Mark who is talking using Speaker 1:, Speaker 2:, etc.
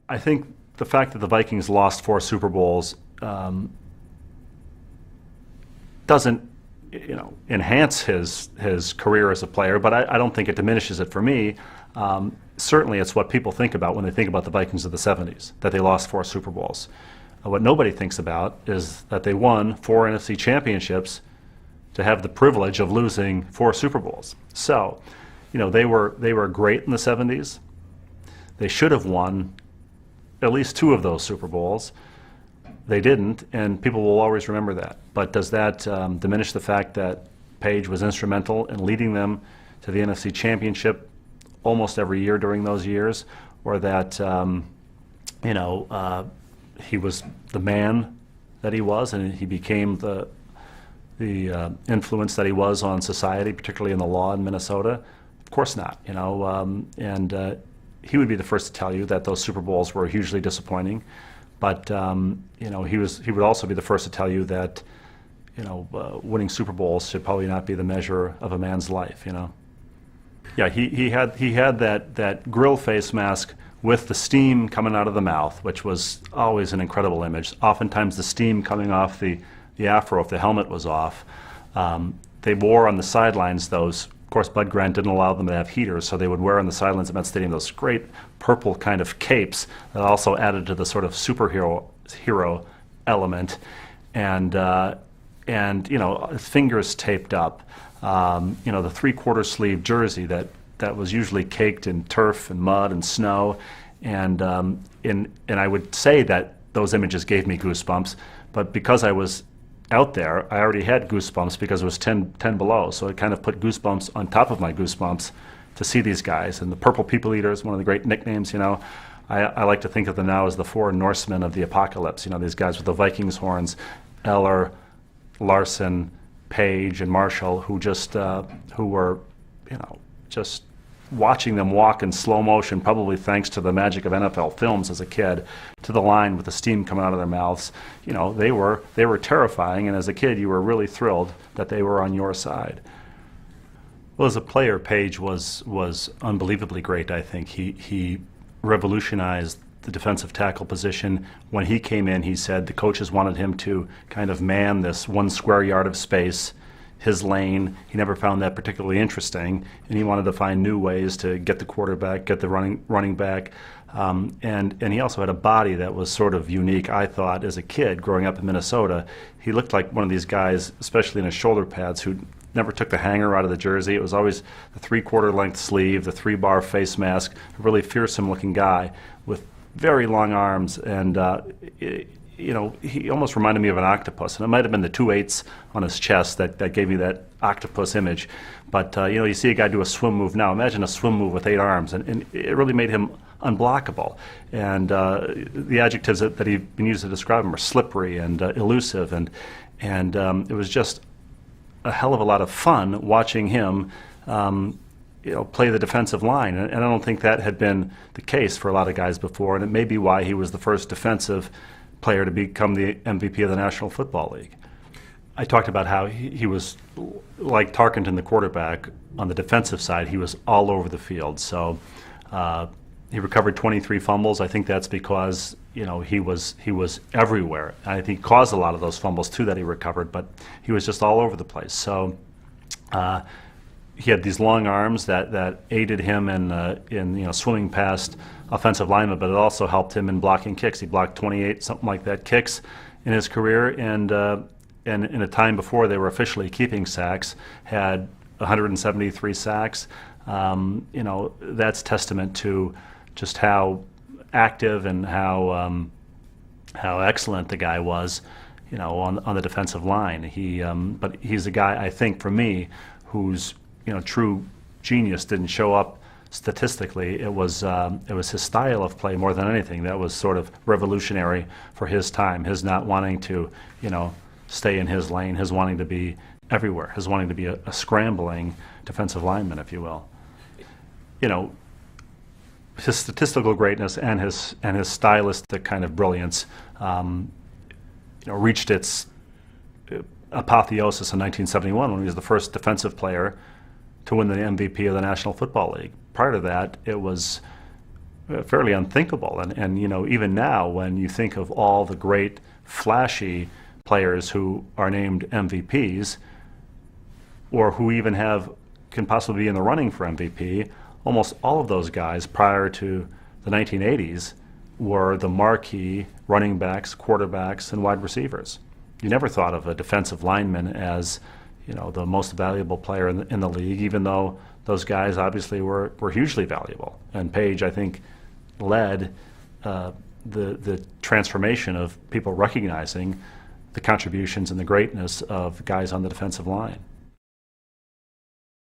Speaker 1: I think the fact that the Vikings lost 4 Super Bowls doesn't, enhance his career as a player, but I don't think it diminishes it for me. Certainly, it's what people think about when they think about the Vikings of the '70s, that they lost 4 Super Bowls. What nobody thinks about is that they won 4 NFC championships to have the privilege of losing 4 Super Bowls. So, they were great in the '70s. They should have won at least 2 of those Super Bowls. They didn't, and people will always remember that. But does that diminish the fact that Page was instrumental in leading them to the NFC Championship almost every year during those years, or that he was the man that he was, and he became the influence that he was on society, particularly in the law in Minnesota? Of course not. He would be the first to tell you that those Super Bowls were hugely disappointing. But he would also be the first to tell you that winning Super Bowls should probably not be the measure of a man's life. Yeah, he had that grill face mask with the steam coming out of the mouth, which was always an incredible image. Oftentimes the steam coming off the afro if the helmet was off. They wore on the sidelines those. Of course, Bud Grant didn't allow them to have heaters, so they would wear on the sidelines at Met Stadium those great purple kind of capes that also added to the sort of hero element, and fingers taped up, the 3/4 sleeve jersey that was usually caked in turf and mud and snow, and I would say that those images gave me goosebumps, but because I was out there, I already had goosebumps because it was 10 below, so it kind of put goosebumps on top of my goosebumps to see these guys. And the Purple People Eaters, one of the great nicknames, I like to think of them now as the 4 Norsemen of the apocalypse, these guys with the Vikings horns, Eller, Larson, Page, and Marshall, who were, just watching them walk in slow motion, probably thanks to the magic of NFL films as a kid, to the line with the steam coming out of their mouths. They were terrifying, and as a kid, you were really thrilled that they were on your side. Well, as a player, Page was unbelievably great, I think. He revolutionized the defensive tackle position. When he came in, he said the coaches wanted him to kind of man this 1 square yard of space, his lane. He never found that particularly interesting, and he wanted to find new ways to get the quarterback, get the running back, and he also had a body that was sort of unique, I thought, as a kid growing up in Minnesota. He looked like one of these guys, especially in his shoulder pads, who never took the hanger out of the jersey. It was always the 3/4 length sleeve, the 3-bar face mask, a really fearsome looking guy with very long arms, and he almost reminded me of an octopus, and it might have been the 2/8 on his chest that gave me that octopus image. But you see a guy do a swim move now. Imagine a swim move with 8 arms, and it really made him unblockable. And the adjectives that he'd been used to describe him are slippery and elusive, and it was just a hell of a lot of fun watching him play the defensive line, and I don't think that had been the case for a lot of guys before, and it may be why he was the first defensive player to become the MVP of the National Football League. I talked about how he was like Tarkenton, the quarterback. On the defensive side, he was all over the field. So he recovered 23 fumbles. I think that's because he was everywhere. I think he caused a lot of those fumbles too that he recovered, but he was just all over the place. So he had these long arms that aided him in swimming past offensive linemen, but it also helped him in blocking kicks. He blocked 28, something like that, kicks in his career, and in a time before they were officially keeping sacks, had 173 sacks. That's testament to just how active and how excellent the guy was, on the defensive line. But he's a guy, I think, for me, whose true genius didn't show up statistically. It was his style of play more than anything that was sort of revolutionary for his time. His not wanting to, stay in his lane, his wanting to be everywhere, his wanting to be a scrambling defensive lineman, if you will. His statistical greatness and his stylistic kind of brilliance, reached its apotheosis in 1971 when he was the first defensive player to win the MVP of the National Football League. Prior to that, it was fairly unthinkable. And even now, when you think of all the great, flashy players who are named MVPs, or who even can possibly be in the running for MVP, almost all of those guys prior to the 1980s were the marquee running backs, quarterbacks, and wide receivers. You never thought of a defensive lineman as the most valuable player in the league, even though those guys obviously were hugely valuable. And Page, I think, led the transformation of people recognizing the contributions and the greatness of guys on the defensive line.